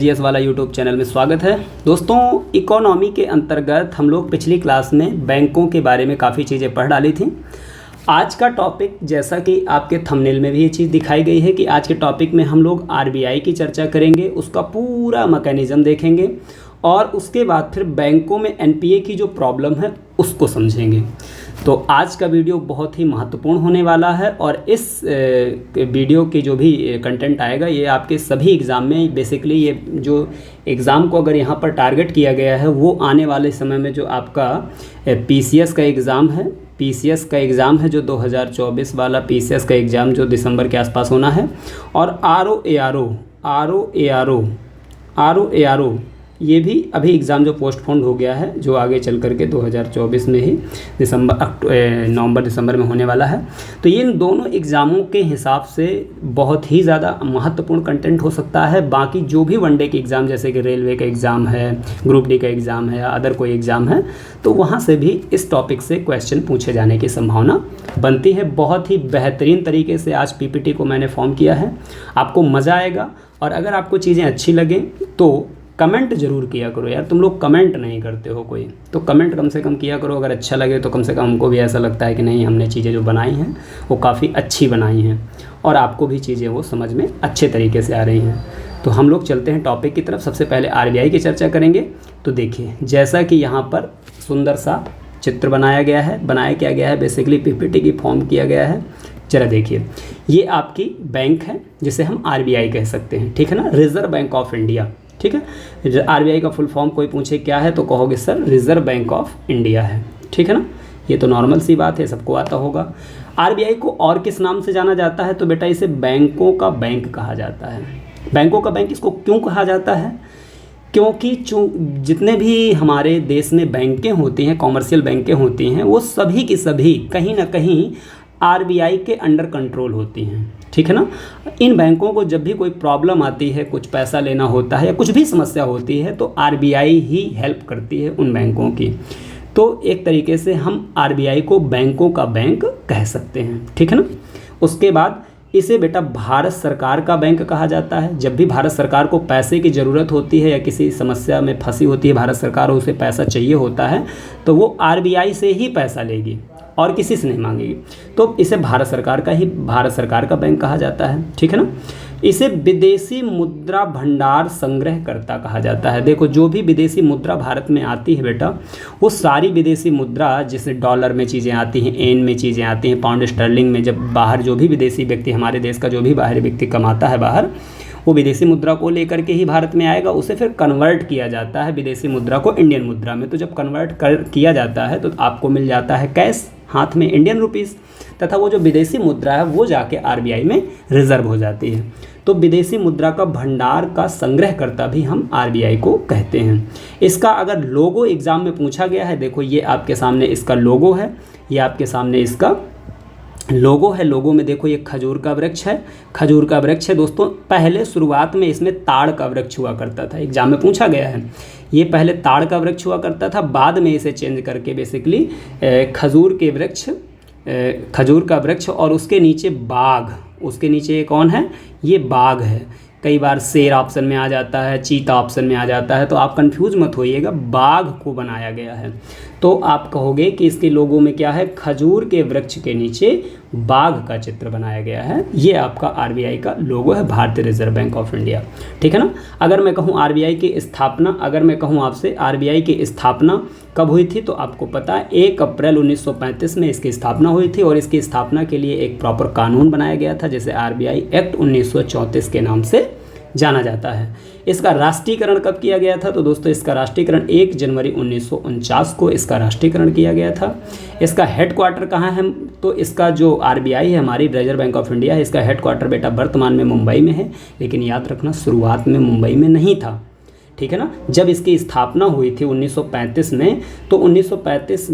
GS वाला YouTube channel में स्वागत है। दोस्तों, इकोनॉमी के अंतर्गत हम लोग पिछली क्लास में बैंकों के बारे में काफ़ी चीज़ें पढ़ डाली थी। आज का टॉपिक, जैसा कि आपके थंबनेल में भी ये चीज़ दिखाई गई है कि आज के टॉपिक में हम लोग आरबीआई की चर्चा करेंगे, उसका पूरा मैकेनिज़्म देखेंगे और उसके बाद फिर बैंकों में एनपीए की जो प्रॉब्लम है उसको समझेंगे। तो आज का वीडियो बहुत ही महत्वपूर्ण होने वाला है और इस वीडियो के जो भी कंटेंट आएगा ये आपके सभी एग्ज़ाम में, बेसिकली ये जो एग्ज़ाम को अगर यहाँ पर टारगेट किया गया है वो आने वाले समय में जो आपका पीसीएस का एग्ज़ाम है, जो 2024 वाला पीसीएस का एग्ज़ाम जो दिसंबर के आसपास होना है, और आरओ ये भी अभी एग्ज़ाम जो पोस्टपोन्ड हो गया है, जो आगे चल करके 2024 में ही नवंबर दिसंबर में होने वाला है। तो ये इन दोनों एग्ज़ामों के हिसाब से बहुत ही ज़्यादा महत्वपूर्ण कंटेंट हो सकता है। बाकी जो भी वनडे के एग्ज़ाम, जैसे कि रेलवे का एग्ज़ाम है, ग्रुप डी का एग्ज़ाम है या अदर कोई एग्ज़ाम है, तो वहाँ से भी इस टॉपिक से क्वेश्चन पूछे जाने की संभावना बनती है। बहुत ही बेहतरीन तरीके से आज पीपीटी को मैंने फॉर्म किया है, आपको मज़ा आएगा। और अगर आपको चीज़ें अच्छी लगें तो कमेंट ज़रूर किया करो यार, तुम लोग कमेंट नहीं करते हो कोई, तो कमेंट कम से कम किया करो। अगर अच्छा लगे तो कम से कम हमको भी ऐसा लगता है कि नहीं, हमने चीज़ें जो बनाई हैं वो काफ़ी अच्छी बनाई हैं और आपको भी चीज़ें वो समझ में अच्छे तरीके से आ रही हैं। तो हम लोग चलते हैं टॉपिक की तरफ। सबसे पहले आरबीआई की चर्चा करेंगे। तो देखिए, जैसा कि यहाँ पर सुंदर सा चित्र बनाया क्या गया है, बेसिकली पीपीटी की फॉर्म किया गया है। जरा देखिए, ये आपकी बैंक है जिसे हम आरबीआई कह सकते हैं, ठीक है ना, रिजर्व बैंक ऑफ इंडिया। ठीक है, आरबीआई का फुल फॉर्म कोई पूछे क्या है तो कहोगे sir reserve bank of India है, ठीक है ना। ये तो नॉर्मल सी बात है, सबको आता होगा। आरबीआई को और किस नाम से जाना जाता है तो बेटा इसे बैंकों का बैंक कहा जाता है। बैंकों का बैंक इसको क्यों कहा जाता है? क्योंकि जितने भी हमारे देश में बैंकें होती हैं, कॉमर्शियल बैंकें होती हैं, वो सभी की सभी कहीं ना कहीं आरबीआई के अंडर कंट्रोल होती हैं, ठीक है ना। इन बैंकों को जब भी कोई प्रॉब्लम आती है, कुछ पैसा लेना होता है या कुछ भी समस्या होती है, तो आरबीआई ही हेल्प करती है उन बैंकों की। तो एक तरीके से हम आरबीआई को बैंकों का बैंक कह सकते हैं, ठीक है ना। उसके बाद इसे बेटा भारत सरकार का बैंक कहा जाता है। जब भी भारत सरकार को पैसे की ज़रूरत होती है या किसी समस्या में फंसी होती है भारत सरकार, और उसे पैसा चाहिए होता है, तो वो आरबीआई से ही पैसा लेगी और किसी से नहीं मांगेगी। तो इसे भारत सरकार का बैंक कहा जाता है, ठीक है ना। इसे विदेशी मुद्रा भंडार संग्रहकर्ता कहा जाता है। देखो, जो भी विदेशी मुद्रा भारत में आती है बेटा, वो सारी विदेशी मुद्रा, जैसे डॉलर में चीज़ें आती हैं, एन में चीज़ें आती हैं, पाउंड स्टर्लिंग में, जब बाहर जो भी विदेशी व्यक्ति, हमारे देश का जो भी बाहरी व्यक्ति कमाता है बाहर, वो विदेशी मुद्रा को लेकर के ही भारत में आएगा। उसे फिर कन्वर्ट किया जाता है विदेशी मुद्रा को इंडियन मुद्रा में। तो जब कन्वर्ट किया जाता है तो आपको मिल जाता है कैश हाथ में, इंडियन रुपीस, तथा वो जो विदेशी मुद्रा है वो जाके आरबीआई में रिजर्व हो जाती है। तो विदेशी मुद्रा का भंडार का संग्रहकर्ता भी हम आरबीआई को कहते हैं। इसका अगर लोगो एग्जाम में पूछा गया है, देखो ये आपके सामने इसका लोगो है, ये आपके सामने इसका लोगो है। लोगो में देखो ये खजूर का वृक्ष है दोस्तों। पहले शुरुआत में इसमें ताड़ का वृक्ष हुआ करता था, एग्जाम में पूछा गया है। ये पहले ताड़ का वृक्ष हुआ करता था, बाद में इसे चेंज करके बेसिकली खजूर का वृक्ष और उसके नीचे बाघ, उसके नीचे ये कौन है, ये बाघ है। कई बार शेर ऑप्शन में आ जाता है, चीता ऑप्शन में आ जाता है, तो आप कंफ्यूज मत होइएगा, बाघ को बनाया गया है। तो आप कहोगे कि इसके लोगों में क्या है, खजूर के वृक्ष के नीचे बाघ का चित्र बनाया गया है। ये आपका आरबीआई का लोगो है, भारतीय रिजर्व बैंक ऑफ इंडिया, ठीक है ना। अगर मैं कहूँ आरबीआई की स्थापना, अगर मैं कहूँ आपसे आरबीआई की स्थापना कब हुई थी, तो आपको पता है 1 अप्रैल 1935 में इसकी स्थापना हुई थी। और इसकी स्थापना के लिए एक प्रॉपर कानून बनाया गया था, जिसे आरबीआई एक्ट 1934 के नाम से जाना जाता है। इसका राष्ट्रीयकरण कब किया गया था, तो दोस्तों इसका राष्ट्रीयकरण 1 जनवरी 1949 को इसका राष्ट्रीयकरण किया गया था। इसका हेडक्वार्टर कहाँ है, तो इसका जो आरबीआई है, हमारी रिजर्व बैंक ऑफ इंडिया है, इसका हेडक्वार्टर बेटा वर्तमान में मुंबई में है। लेकिन याद रखना, शुरुआत में मुंबई में नहीं था, ठीक है ना। जब इसकी स्थापना हुई थी 1935 में, तो 1935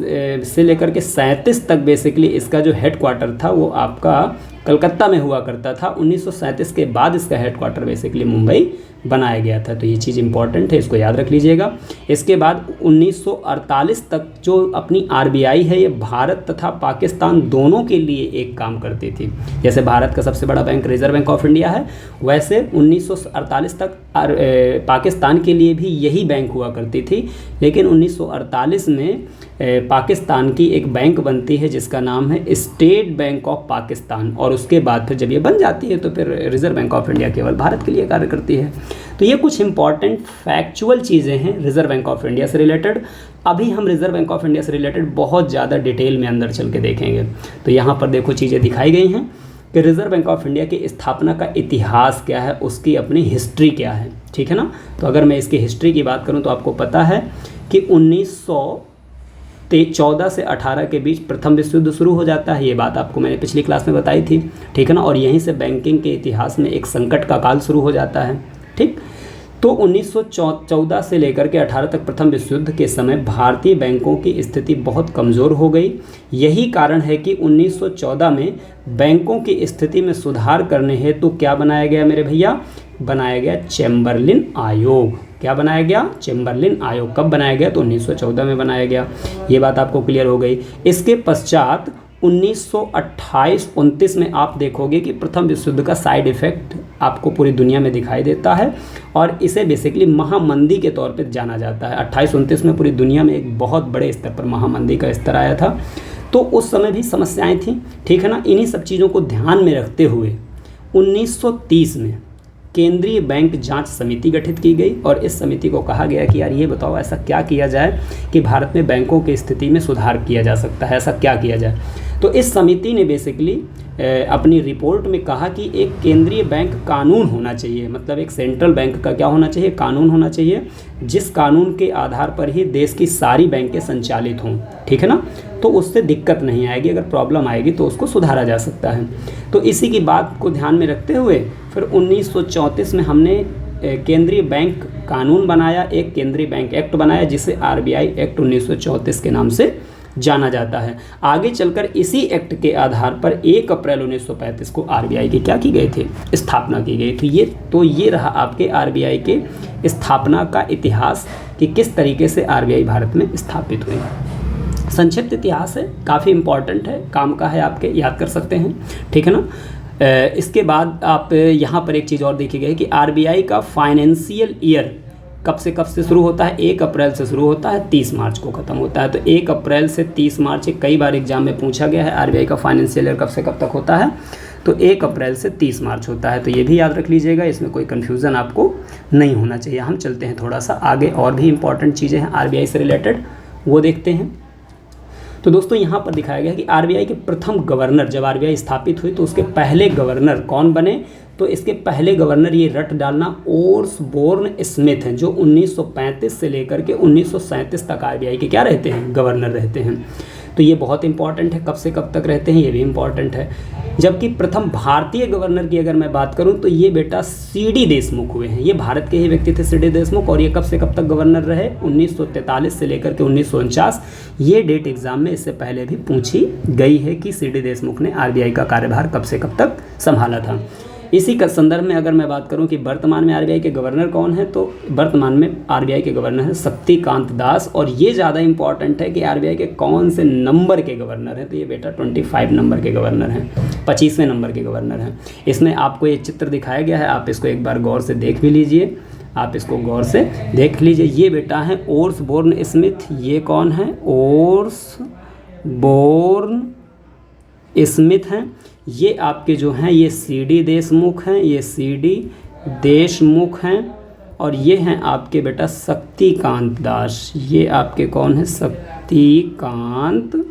से लेकर के 37 तक बेसिकली इसका जो हेडक्वार्टर था वो आपका कलकत्ता में हुआ करता था। 1937 के बाद इसका हेडक्वार्टर बेसिकली मुंबई बनाया गया था। तो ये चीज़ इंपॉर्टेंट है, इसको याद रख लीजिएगा। इसके बाद 1948 तक जो अपनी आरबीआई है ये भारत तथा पाकिस्तान दोनों के लिए एक काम करती थी। जैसे भारत का सबसे बड़ा bank reserve bank of India है, वैसे 1948 तक पाकिस्तान के लिए भी यही बैंक हुआ करती थी। लेकिन 1948 में पाकिस्तान की एक बैंक बनती है जिसका नाम है स्टेट बैंक ऑफ पाकिस्तान, और उसके बाद फिर जब ये बन जाती है तो फिर रिजर्व बैंक ऑफ इंडिया केवल भारत के लिए कार्य करती है। तो ये कुछ इंपॉर्टेंट फैक्चुअल चीज़ें हैं रिजर्व बैंक ऑफ इंडिया से रिलेटेड। अभी हम रिजर्व बैंक ऑफ इंडिया से रिलेटेड बहुत ज़्यादा डिटेल में अंदर चल के देखेंगे। तो यहाँ पर देखो चीज़ें दिखाई गई हैं कि रिजर्व बैंक ऑफ इंडिया की स्थापना का इतिहास क्या है, उसकी अपनी हिस्ट्री क्या है, ठीक है ना। तो अगर मैं इसकी हिस्ट्री की बात करूँ तो आपको पता है कि 1914 से 18 के बीच प्रथम विश्व युद्ध शुरू हो जाता है। ये बात आपको मैंने पिछली क्लास में बताई थी, ठीक है ना। और यहीं से बैंकिंग के इतिहास में एक संकट का काल शुरू हो जाता है, ठीक। तो 1914 से लेकर के 18 तक प्रथम विश्व युद्ध के समय भारतीय बैंकों की स्थिति बहुत कमज़ोर हो गई। यही कारण है कि 1914 में बैंकों की स्थिति में सुधार करने हेतु क्या बनाया गया मेरे भैया, बनाया गया चैम्बरलिन आयोग। क्या बनाया गया, चैम्बरलिन आयोग। कब बनाया गया, तो 1914 में बनाया गया। ये बात आपको क्लियर हो गई। इसके पश्चात 1928-29 में आप देखोगे कि प्रथम विश्व युद्ध का साइड इफ़ेक्ट आपको पूरी दुनिया में दिखाई देता है और इसे बेसिकली महामंदी के तौर पे जाना जाता है। 28-29 में पूरी दुनिया में एक बहुत बड़े स्तर पर महामंदी का स्तर आया था। तो उस समय भी समस्याएं थीं, ठीक है ना। इन्हीं सब चीज़ों को ध्यान में रखते हुए 1930 में केंद्रीय बैंक जांच समिति गठित की गई और इस समिति को कहा गया कि यार ये बताओ ऐसा क्या किया जाए कि भारत में बैंकों की स्थिति में सुधार किया जा सकता है, ऐसा क्या किया जाए। तो इस समिति ने बेसिकली अपनी रिपोर्ट में कहा कि एक केंद्रीय बैंक कानून होना चाहिए, मतलब एक सेंट्रल बैंक का क्या होना चाहिए, कानून होना चाहिए, जिस कानून के आधार पर ही देश की सारी बैंकें संचालित हों, ठीक है ना। तो उससे दिक्कत नहीं आएगी, अगर प्रॉब्लम आएगी तो उसको सुधारा जा सकता है। तो इसी की बात को ध्यान में रखते हुए फिर 1934 में हमने केंद्रीय बैंक कानून बनाया, एक केंद्रीय बैंक एक्ट बनाया जिसे आरबीआई एक्ट 1934 के नाम से जाना जाता है। आगे चलकर इसी एक्ट के आधार पर 1 अप्रैल 1935 को आरबीआई की क्या की गई थी, स्थापना की गई थी। ये रहा आपके आरबीआई के स्थापना का इतिहास कि किस तरीके से आरबीआई भारत में स्थापित हुई। संक्षिप्त इतिहास है, काफ़ी इम्पॉर्टेंट है, काम का है, आपके याद कर सकते हैं, ठीक है ना। इसके बाद आप यहाँ पर एक चीज़ और देखी गई कि आरबीआई का फाइनेंशियल ईयर कब से शुरू होता है, 1 अप्रैल से शुरू होता है, 30 मार्च को ख़त्म होता है। तो 1 अप्रैल से 30 मार्च कई बार एग्जाम में पूछा गया है आरबीआई का फाइनेंशियल ईयर कब से कब तक होता है, तो 1 अप्रैल से 30 मार्च होता है। तो ये भी याद रख लीजिएगा, इसमें कोई कन्फ्यूज़न आपको नहीं होना चाहिए। हम चलते हैं थोड़ा सा आगे, और भी इंपॉर्टेंट चीज़ें हैं आरबीआई से रिलेटेड, वो देखते हैं। तो दोस्तों यहाँ पर दिखाया गया कि आरबीआई के प्रथम गवर्नर, जब आरबीआई स्थापित हुई तो उसके पहले गवर्नर कौन बने, तो इसके पहले गवर्नर, ये रट डालना, ओर्सबोर्न स्मिथ हैं, जो 1935 से लेकर के 1937 तक आरबीआई के क्या रहते हैं, गवर्नर रहते हैं। तो ये बहुत इंपॉर्टेंट है, कब से कब तक रहते हैं ये भी इंपॉर्टेंट है। जबकि प्रथम भारतीय गवर्नर की अगर मैं बात करूं तो ये बेटा सीडी देशमुख हुए हैं। ये भारत के ही व्यक्ति थे सीडी देशमुख, और ये कब से कब तक गवर्नर रहे, 1943 से लेकर के 1949। ये डेट एग्जाम में इससे पहले भी पूछी गई है कि सीडी देशमुख ने आरबीआई का कार्यभार कब से कब तक संभाला था। इसी का संदर्भ में अगर मैं बात करूं कि वर्तमान में आरबीआई के गवर्नर कौन है, तो वर्तमान में आरबीआई के गवर्नर हैं शक्तिकांत दास। और ये ज़्यादा इंपॉर्टेंट है कि आरबीआई के कौन से नंबर के गवर्नर हैं, तो ये बेटा 25 नंबर के गवर्नर हैं, 25वें नंबर के गवर्नर हैं। इसमें आपको ये चित्र दिखाया गया है, आप इसको एक बार गौर से देख भी लीजिए, आप इसको गौर से देख लीजिए। ये बेटा है ओर्सबोर्न स्मिथ। ये कौन है, ओर्सबोर्न स्मिथ हैं। ये आपके जो हैं ये सीडी देशमुख हैं, ये सीडी देशमुख हैं, और ये हैं आपके बेटा शक्तिकांत दास। ये आपके कौन है, शक्तिकांत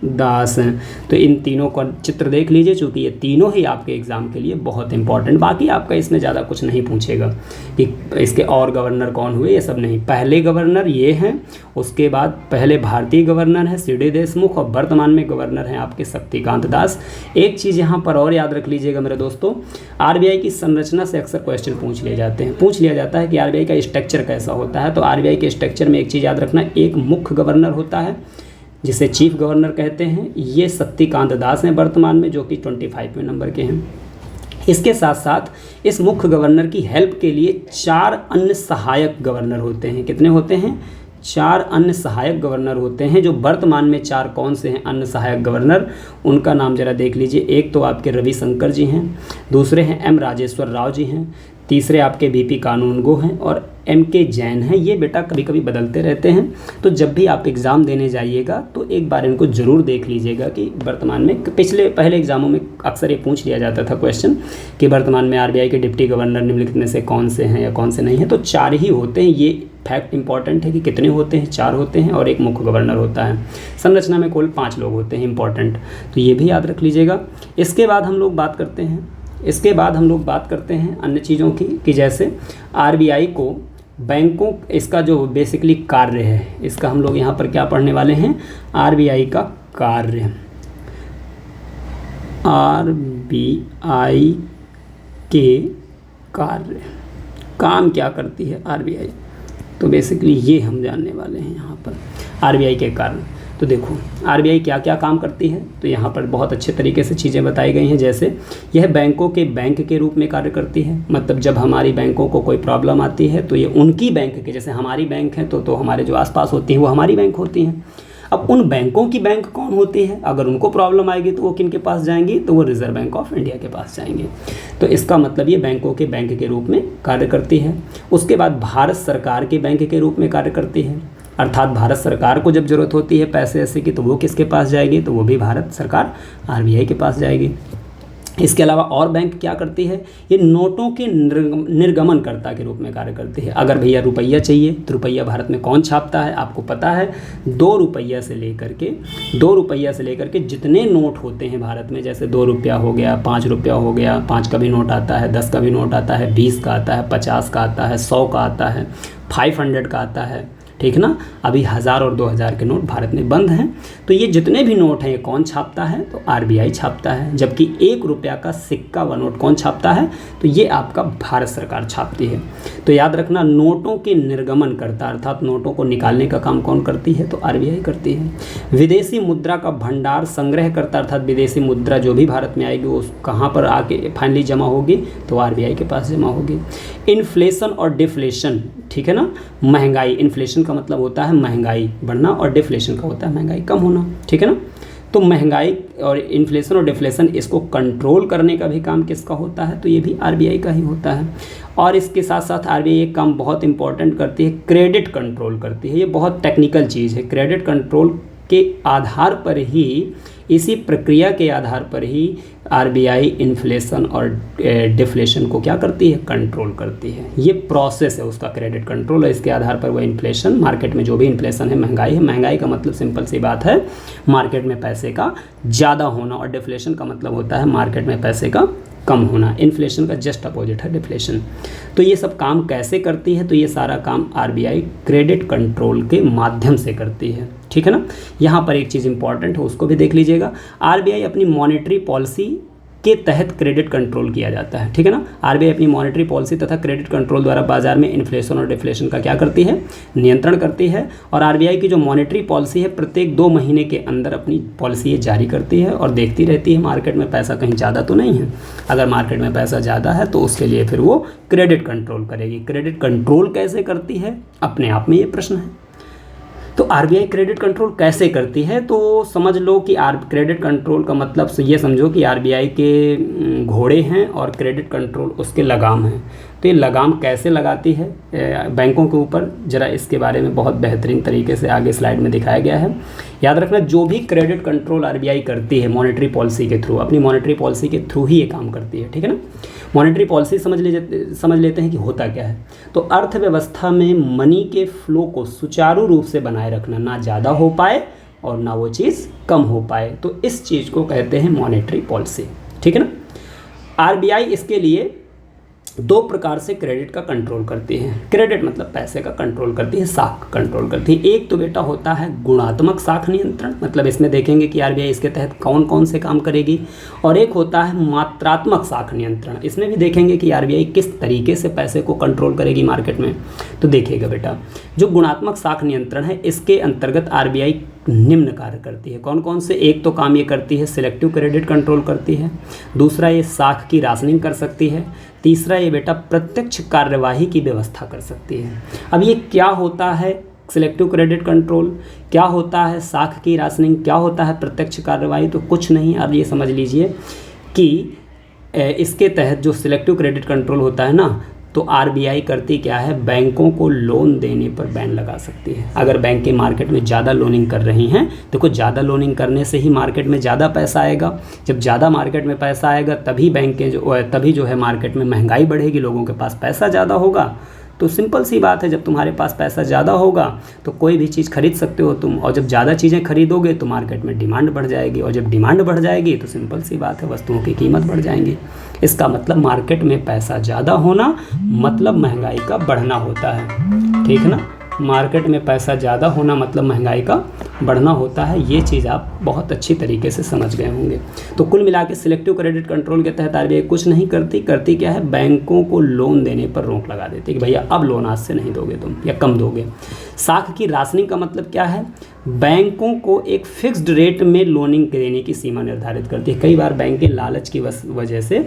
दास हैं। तो इन तीनों का चित्र देख लीजिए, चूँकि ये तीनों ही आपके एग्ज़ाम के लिए बहुत इंपॉर्टेंट। बाकी आपका इसमें ज़्यादा कुछ नहीं पूछेगा कि इसके और गवर्नर कौन हुए, ये सब नहीं। पहले गवर्नर ये हैं, उसके बाद पहले भारतीय गवर्नर हैं सीडी देशमुख, और वर्तमान में गवर्नर हैं आपके शक्तिकांत दास। एक चीज़ यहाँ पर और याद रख लीजिएगा मेरे दोस्तों, आरबीआई की संरचना से अक्सर क्वेश्चन पूछ लिया जाता है कि आरबीआई का स्ट्रक्चर कैसा होता है। तो आरबीआई के स्ट्रक्चर में एक चीज़ याद रखना, एक मुख्य गवर्नर होता है जिसे चीफ गवर्नर कहते हैं, ये शक्तिकांत दास हैं वर्तमान में, जो कि 25वें नंबर के हैं। इसके साथ साथ इस मुख्य गवर्नर की हेल्प के लिए 4 अन्य सहायक गवर्नर होते हैं। कितने होते हैं? 4 अन्य सहायक गवर्नर होते हैं। जो वर्तमान में 4 कौन से हैं अन्य सहायक गवर्नर, उनका नाम जरा देख लीजिए। एक तो आपके रविशंकर जी हैं, दूसरे हैं एम राजेश्वर राव जी हैं, तीसरे आपके बीपी कानूनगो हैं और एमके जैन हैं। ये बेटा कभी कभी बदलते रहते हैं, तो जब भी आप एग्ज़ाम देने जाइएगा तो एक बार इनको ज़रूर देख लीजिएगा कि वर्तमान में, पहले एग्ज़ामों में अक्सर ये पूछ लिया जाता था क्वेश्चन कि वर्तमान में आरबीआई के डिप्टी गवर्नर निम्नलिखित में से कौन से हैं या कौन से नहीं हैं। तो 4 ही होते हैं। ये फैक्ट इंपॉर्टेंट है कि कितने होते हैं, 4 होते हैं और एक मुख्य गवर्नर होता है। संरचना में कुल 5 लोग होते हैं, इंपॉर्टेंट, तो ये भी याद रख लीजिएगा। इसके बाद हम लोग बात करते हैं अन्य चीज़ों की, कि जैसे आरबीआई को बैंकों, इसका जो बेसिकली कार्य है, इसका हम लोग यहाँ पर क्या पढ़ने वाले हैं? आरबीआई का कार्य। आरबीआई के कार्य, काम क्या करती है आरबीआई, तो बेसिकली ये हम जानने वाले हैं यहाँ पर आरबीआई के कार्य। तो देखो आरबीआई क्या क्या काम करती है, तो यहाँ पर बहुत अच्छे तरीके से चीज़ें बताई गई हैं। जैसे यह बैंकों के बैंक के रूप में कार्य करती है, मतलब जब हमारी बैंकों को कोई प्रॉब्लम आती है तो ये उनकी बैंक के, जैसे हमारी बैंक है तो हमारे जो आसपास होती हैं वो हमारी बैंक होती हैं। अब उन बैंकों की बैंक कौन होती है, अगर उनको प्रॉब्लम आएगी तो वो किन के पास जाएंगी, तो वो रिजर्व बैंक ऑफ इंडिया के पास जाएंगे। तो इसका मतलब ये बैंकों के बैंक के रूप में कार्य करती है। उसके बाद भारत सरकार के बैंक के रूप में कार्य करती है, अर्थात भारत सरकार को जब ज़रूरत होती है पैसे ऐसे की तो वो किसके पास जाएगी, तो वो भी भारत सरकार आरबीआई के पास जाएगी। इसके अलावा और बैंक क्या करती है, ये नोटों के निर्गमनकर्ता के रूप में कार्य करती है। अगर भैया रुपया चाहिए तो रुपया भारत में कौन छापता है, आपको पता है 2 रुपया से लेकर के जितने नोट होते हैं भारत में, जैसे 2 रुपया हो गया, 5 रुपया हो गया, 5 का भी नोट आता है, 10 का भी नोट आता है, 20 का आता है, 50 का आता है, 100 का आता है, 500 का आता है, ठीक ना। अभी 1000 और 2000 के नोट भारत में बंद हैं। तो ये जितने भी नोट हैं ये कौन छापता है, तो आरबीआई छापता है। जबकि 1 रुपया का सिक्का व नोट कौन छापता है, तो ये आपका भारत सरकार छापती है। तो याद रखना, नोटों के निर्गमन करता, अर्थात नोटों को निकालने का काम कौन करती है, तो आरबीआई करती है। विदेशी मुद्रा का भंडार संग्रह करता, अर्थात विदेशी मुद्रा जो भी भारत में आएगी वो कहाँ पर आके फाइनली जमा होगी, तो आरबीआई के पास जमा होगी। इन्फ्लेशन और डिफ्लेशन, ठीक है ना, महंगाई, इन्फ्लेशन का मतलब होता है महंगाई बढ़ना और डिफ्लेशन का होता है महंगाई कम होना, ठीक है ना। तो महंगाई और इन्फ्लेशन और डिफ्लेशन, इसको कंट्रोल करने का भी काम किसका होता है, तो ये भी आरबीआई का ही होता है। और इसके साथ साथ आरबीआई एक काम बहुत इंपॉर्टेंट करती है, क्रेडिट कंट्रोल करती है। ये बहुत टेक्निकल चीज़ है। क्रेडिट कंट्रोल के आधार पर ही, इसी प्रक्रिया के आधार पर ही आरबीआई इन्फ्लेशन और डिफ्लेशन को क्या करती है, कंट्रोल करती है। ये प्रोसेस है उसका, क्रेडिट कंट्रोल है। इसके आधार पर वो इन्फ्लेशन, मार्केट में जो भी इन्फ्लेशन है, महंगाई का मतलब सिंपल सी बात है मार्केट में पैसे का ज़्यादा होना, और डिफ्लेशन का मतलब होता है मार्केट में पैसे का कम होना। इन्फ्लेशन का जस्ट अपोजिट है डिफ्लेशन। तो ये सब काम कैसे करती है, तो ये सारा काम आरबीआई क्रेडिट कंट्रोल के माध्यम से करती है, ठीक है ना। यहाँ पर एक चीज़ इंपॉर्टेंट है, उसको भी देख लीजिएगा। आरबीआई अपनी मॉनेटरी पॉलिसी के तहत क्रेडिट कंट्रोल किया जाता है, ठीक है ना। आरबीआई अपनी मॉनेटरी पॉलिसी तथा क्रेडिट कंट्रोल द्वारा बाजार में इन्फ्लेशन और डिफ्लेशन का क्या करती है, नियंत्रण करती है। और आरबीआई की जो मॉनेटरी पॉलिसी है, प्रत्येक 2 महीने के अंदर अपनी पॉलिसी ये जारी करती है और देखती रहती है मार्केट में पैसा कहीं ज़्यादा तो नहीं है। अगर मार्केट में पैसा ज़्यादा है तो उसके लिए फिर वो क्रेडिट कंट्रोल करेगी। क्रेडिट कंट्रोल कैसे करती है, अपने आप में ये प्रश्न है। तो आरबीआई क्रेडिट कंट्रोल कैसे करती है, तो समझ लो कि क्रेडिट कंट्रोल का मतलब ये समझो कि आरबीआई के घोड़े हैं और क्रेडिट कंट्रोल उसके लगाम हैं। तो ये लगाम कैसे लगाती है बैंकों के ऊपर, ज़रा इसके बारे में बहुत बेहतरीन तरीके से आगे स्लाइड में दिखाया गया है। याद रखना, जो भी क्रेडिट कंट्रोल आरबीआई करती है मॉनेटरी पॉलिसी के थ्रू, अपनी मॉनेटरी पॉलिसी के थ्रू ही ये काम करती है, ठीक है ना। मॉनेटरी पॉलिसी समझ लेते हैं कि होता क्या है। तो अर्थव्यवस्था में मनी के फ्लो को सुचारू रूप से बनाए रखना, ना ज़्यादा हो पाए और ना वो चीज़ कम हो पाए, तो इस चीज़ को कहते हैं मॉनेटरी पॉलिसी, ठीक है ना। आरबीआई इसके लिए दो प्रकार से क्रेडिट का कंट्रोल करती है। क्रेडिट मतलब पैसे का कंट्रोल करती है, साख का कंट्रोल करती है। एक तो बेटा होता है गुणात्मक साख नियंत्रण, मतलब इसमें देखेंगे कि आरबीआई इसके तहत कौन कौन से काम करेगी। और एक होता है मात्रात्मक साख नियंत्रण, इसमें भी देखेंगे कि आरबीआई किस तरीके से पैसे को कंट्रोल करेगी मार्केट में। तो देखिएगा बेटा, जो गुणात्मक साख नियंत्रण है इसके अंतर्गत आरबीआई निम्न कार्य करती है। कौन कौन से? एक तो काम ये करती है सिलेक्टिव क्रेडिट कंट्रोल करती है, दूसरा ये साख की राशनिंग कर सकती है, तीसरा ये बेटा प्रत्यक्ष कार्यवाही की व्यवस्था कर सकती है। अब ये क्या होता है सिलेक्टिव क्रेडिट कंट्रोल, क्या होता है साख की राशनिंग, क्या होता है प्रत्यक्ष कार्यवाही? तो कुछ नहीं, अब ये समझ लीजिए कि इसके तहत जो सिलेक्टिव क्रेडिट कंट्रोल होता है ना, तो आरबीआई करती क्या है, बैंकों को लोन देने पर बैन लगा सकती है। अगर बैंकें मार्केट में ज़्यादा लोनिंग कर रही हैं, देखो ज़्यादा लोनिंग करने से ही मार्केट में ज़्यादा पैसा आएगा। जब ज़्यादा मार्केट में पैसा आएगा तभी बैंकें तभी जो है मार्केट में महंगाई बढ़ेगी, लोगों के पास पैसा ज़्यादा होगा। तो सिंपल सी बात है, जब तुम्हारे पास पैसा ज़्यादा होगा तो कोई भी चीज़ खरीद सकते हो तुम, और जब ज़्यादा चीज़ें खरीदोगे तो मार्केट में डिमांड बढ़ जाएगी, और जब डिमांड बढ़ जाएगी तो सिंपल सी बात है वस्तुओं की कीमत बढ़ जाएंगी। इसका मतलब मार्केट में पैसा ज़्यादा होना मतलब महंगाई का बढ़ना होता है, ठीक है ना। मार्केट में पैसा ज़्यादा होना मतलब महंगाई का बढ़ना होता है, ये चीज़ आप बहुत अच्छी तरीके से समझ गए होंगे। तो कुल मिला के सिलेक्टिव क्रेडिट कंट्रोल के तहत आरबीआई कुछ नहीं करती क्या है, बैंकों को लोन देने पर रोक लगा देती है कि भैया अब लोन आज से नहीं दोगे तुम या कम दोगे। साख की राशनिंग का मतलब क्या है, बैंकों को एक फिक्स्ड रेट में लोनिंग देने की सीमा निर्धारित करती है। कई बार बैंकें लालच की वजह से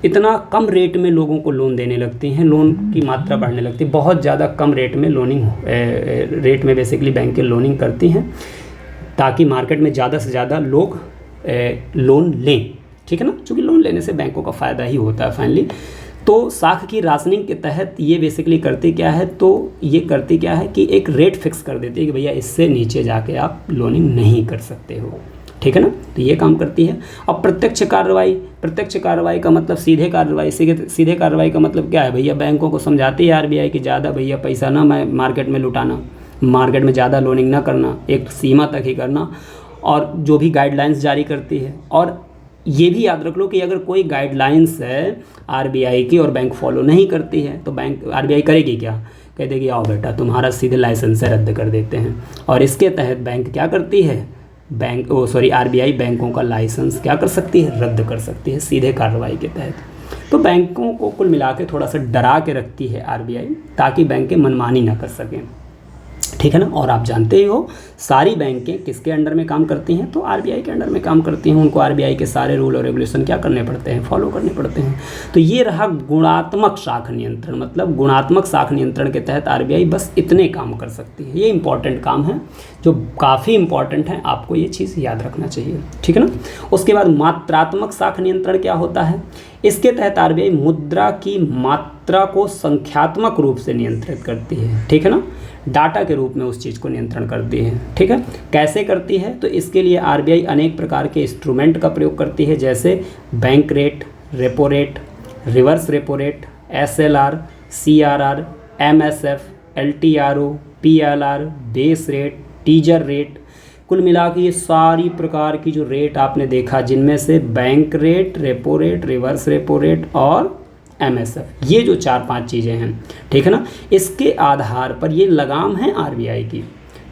इतना कम रेट में लोगों को लोन देने लगती हैं, लोन की मात्रा बढ़ने लगती है, बहुत ज़्यादा कम रेट में रेट में बेसिकली बैंकें लोनिंग करती हैं ताकि मार्केट में ज़्यादा से ज़्यादा लोग लोन लें, ठीक है ना, क्योंकि लोन लेने से बैंकों का फ़ायदा ही होता है फाइनली। तो साख की राशनिंग के तहत ये बेसिकली करती क्या है, तो ये करती क्या है कि एक रेट फिक्स कर देती है कि भैया इससे नीचे जाके आप लोनिंग नहीं कर सकते हो, ठीक है ना। तो ये काम करती है। अब प्रत्यक्ष कार्रवाई का मतलब सीधे कार्रवाई का मतलब क्या है, भैया बैंकों को समझाती है आरबीआई कि ज़्यादा भैया पैसा ना मार्केट में लुटाना, मार्केट में ज़्यादा लोनिंग ना करना, एक सीमा तक ही करना, और जो भी गाइडलाइंस जारी करती है। और ये भी याद रख लो कि अगर कोई गाइडलाइंस है आरबीआई की और बैंक फॉलो नहीं करती है तो बैंक आरबीआई करेगी क्या, कह देगी आओ बेटा तुम्हारा सीधे लाइसेंस रद्द कर देते हैं। और इसके तहत बैंक क्या करती है, आरबीआई बैंकों का लाइसेंस क्या कर सकती है, रद्द कर सकती है सीधे कार्रवाई के तहत। तो बैंकों को कुल मिला के थोड़ा सा डरा के रखती है आरबीआई ताकि बैंकें मनमानी ना कर सकें, ठीक है ना। और आप जानते ही हो सारी बैंकें किसके अंडर में काम करती हैं, तो आरबीआई के अंडर में काम करती हैं। उनको आरबीआई के सारे रूल और रेगुलेशन क्या करने पड़ते हैं, फॉलो करने पड़ते हैं। तो ये रहा गुणात्मक साख नियंत्रण, मतलब गुणात्मक साख नियंत्रण के तहत आरबीआई बस इतने काम कर सकती है। ये इंपॉर्टेंट काम है जो काफ़ी इंपॉर्टेंट है, आपको ये चीज़ याद रखना चाहिए, ठीक है ना। उसके बाद मात्रात्मक साख नियंत्रण क्या होता है, इसके तहत आरबीआई मुद्रा की मात्रा को संख्यात्मक रूप से नियंत्रित करती है, ठीक है ना, डाटा के रूप में उस चीज़ को नियंत्रण करती है, ठीक है। कैसे करती है, तो इसके लिए आरबीआई अनेक प्रकार के इंस्ट्रूमेंट का प्रयोग करती है, जैसे bank rate, repo rate, reverse repo rate, SLR, CRR, MSF, LTRO, PLR, base rate, teaser rate. कुल मिला के ये सारी प्रकार की जो रेट आपने देखा, जिनमें से bank rate, repo rate, reverse repo rate और एमएसएफ, ये जो 4-5 चीज़ें हैं, ठीक है ना, इसके आधार पर ये लगाम है आरबीआई की,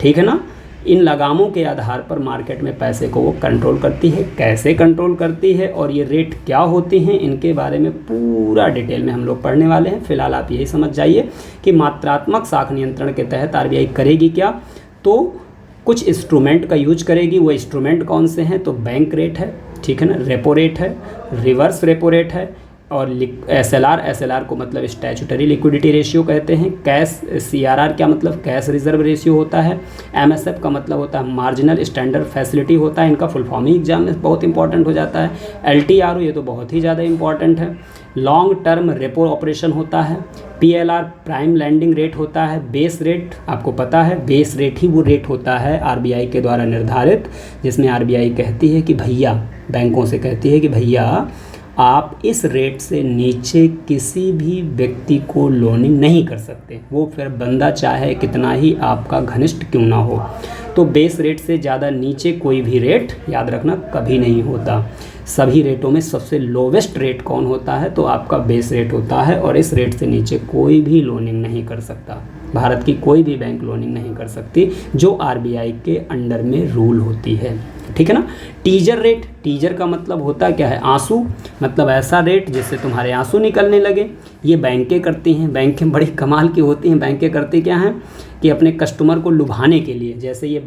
ठीक है ना। इन लगामों के आधार पर मार्केट में पैसे को वो कंट्रोल करती है। कैसे कंट्रोल करती है और ये रेट क्या होते हैं, इनके बारे में पूरा डिटेल में हम लोग पढ़ने वाले हैं। फिलहाल आप यही समझ जाइए कि मात्रात्मक साख नियंत्रण के तहत आरबीआई करेगी क्या, तो कुछ इंस्ट्रूमेंट का यूज करेगी। वो इंस्ट्रूमेंट कौन से हैं, तो बैंक रेट है, ठीक है ना, रेपो रेट है, रिवर्स रेपो रेट है, और एसएलआर को मतलब स्टैच्यूटरी लिक्विडिटी रेशियो कहते हैं। कैश सीआरआर क्या मतलब कैश रिजर्व रेशियो होता है। एमएसएफ का मतलब होता है मार्जिनल स्टैंडर्ड फैसिलिटी होता है, इनका फुल फॉर्म ही एग्जाम में बहुत इंपॉर्टेंट हो जाता है। एलटीआरओ ये तो बहुत ही ज़्यादा इंपॉर्टेंट है। लॉन्ग टर्म रेपो ऑपरेशन होता है। पीएलआर प्राइम लैंडिंग रेट होता है। बेस रेट आपको पता है, बेस रेट ही वो रेट होता है आरबीआई के द्वारा निर्धारित, जिसमें आरबीआई कहती है कि भैया, बैंकों से कहती है कि भैया आप इस रेट से नीचे किसी भी व्यक्ति को लोनिंग नहीं कर सकते, वो फिर बंदा चाहे कितना ही आपका घनिष्ठ क्यों ना हो। तो तो बेस रेट से ज़्यादा नीचे कोई भी रेट याद रखना कभी नहीं होता। सभी रेटों में सबसे लोवेस्ट रेट कौन होता है, तो आपका बेस रेट होता है, और इस रेट से नीचे कोई भी लोनिंग नहीं कर सकता। भारत की कोई भी बैंक लोनिंग नहीं कर सकती जो आरबीआई के अंडर में रूल होती है, ठीक है ना। टीजर रेट, टीजर का मतलब होता क्या है, आंसू, मतलब ऐसा रेट जिससे तुम्हारे आंसू निकलने लगे। ये बैंकें करती हैं, बैंकें बड़ी कमाल की होती हैं। बैंकें करती क्या हैं कि अपने कस्टमर को लुभाने के लिए, जैसे ये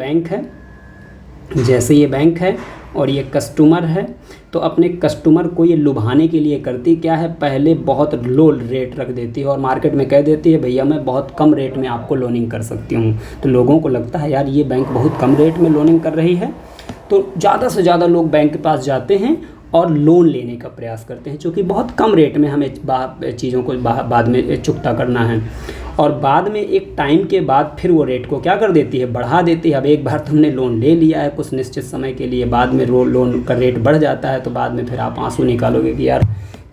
बैंक है और ये कस्टमर है, तो अपने कस्टमर को ये लुभाने के लिए करती क्या है, पहले बहुत लो रेट रख देती है और मार्केट में कह देती है भैया मैं बहुत कम रेट में आपको लोनिंग कर सकती हूँ। तो लोगों को लगता है यार ये बैंक बहुत कम रेट में लोनिंग कर रही है, तो ज़्यादा से ज़्यादा लोग बैंक के पास जाते हैं और लोन लेने का प्रयास करते हैं, क्योंकि बहुत कम रेट में हमें चीज़ों को बाद में चुकता करना है। और बाद में एक टाइम के बाद फिर वो रेट को क्या कर देती है, बढ़ा देती है। अब एक बार तुमने लोन ले लिया है कुछ निश्चित समय के लिए, बाद में लोन का रेट बढ़ जाता है, तो बाद में फिर आप आंसू निकालोगे कि यार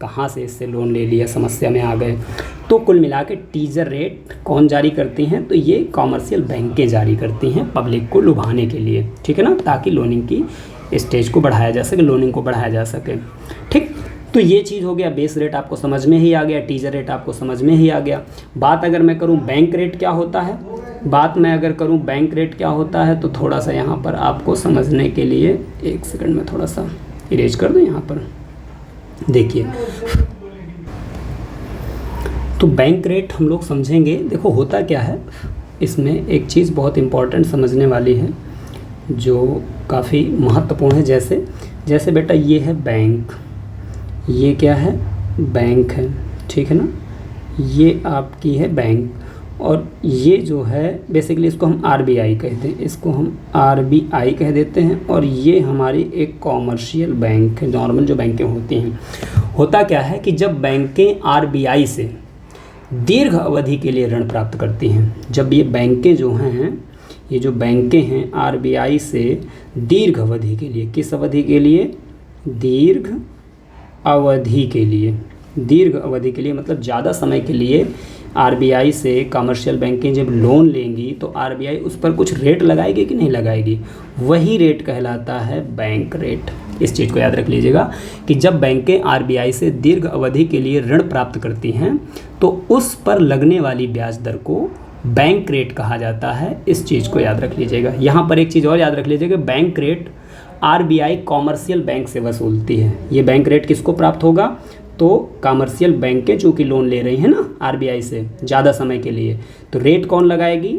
कहाँ से इससे लोन ले लिया, समस्या में आ गए। तो कुल मिला के टीजर रेट कौन जारी करती हैं, तो ये कॉमर्शियल बैंकें जारी करती हैं पब्लिक को लुभाने के लिए, ठीक है ना, ताकि लोनिंग की स्टेज को बढ़ाया जा सके, लोनिंग को बढ़ाया जा सके, ठीक। तो ये चीज़ हो गया, बेस रेट आपको समझ में ही आ गया, टीजर रेट आपको समझ में ही आ गया। बात अगर मैं करूँ बैंक रेट क्या होता है, बैंक रेट क्या होता है, तो थोड़ा सा यहाँ पर आपको समझने के लिए, एक सेकंड में थोड़ा सा इरेज कर दूँ यहाँ पर, देखिए। तो बैंक रेट हम लोग समझेंगे, देखो होता क्या है, इसमें एक चीज़ बहुत इम्पॉर्टेंट समझने वाली है जो काफ़ी महत्वपूर्ण है। जैसे बेटा ये है बैंक, ये क्या है, बैंक है, ठीक है ना, ये आपकी है बैंक, और ये जो है बेसिकली इसको हम आरबीआई कहते हैं, इसको हम आरबीआई कह देते हैं, और ये हमारी एक कॉमर्शियल बैंक है, नॉर्मल जो बैंकें होती हैं। होता क्या है कि जब बैंकें आरबीआई से दीर्घ अवधि के लिए ऋण प्राप्त करती हैं, जब ये बैंकें जो हैं, ये जो बैंकें हैं आरबीआई से दीर्घ अवधि के लिए, किस अवधि के लिए, दीर्घ अवधि के लिए, दीर्घ अवधि के लिए मतलब ज़्यादा समय के लिए आरबीआई से कमर्शियल बैंकें जब लोन लेंगी तो आरबीआई उस पर कुछ रेट लगाएगी कि नहीं लगाएगी, वही रेट कहलाता है बैंक रेट। इस चीज़ को याद रख लीजिएगा कि जब बैंकें आरबीआई से दीर्घ अवधि के लिए ऋण प्राप्त करती हैं तो उस पर लगने वाली ब्याज दर को बैंक रेट कहा जाता है। इस चीज़ को याद रख लीजिएगा। यहाँ पर एक चीज़ और याद रख लीजिएगा, bank rate RBI commercial bank से वसूलती है। ये बैंक रेट किसको प्राप्त होगा, तो कॉमर्शियल बैंकें चूँकि लोन ले रही हैं ना आरबीआई से ज़्यादा समय के लिए, तो रेट कौन लगाएगी,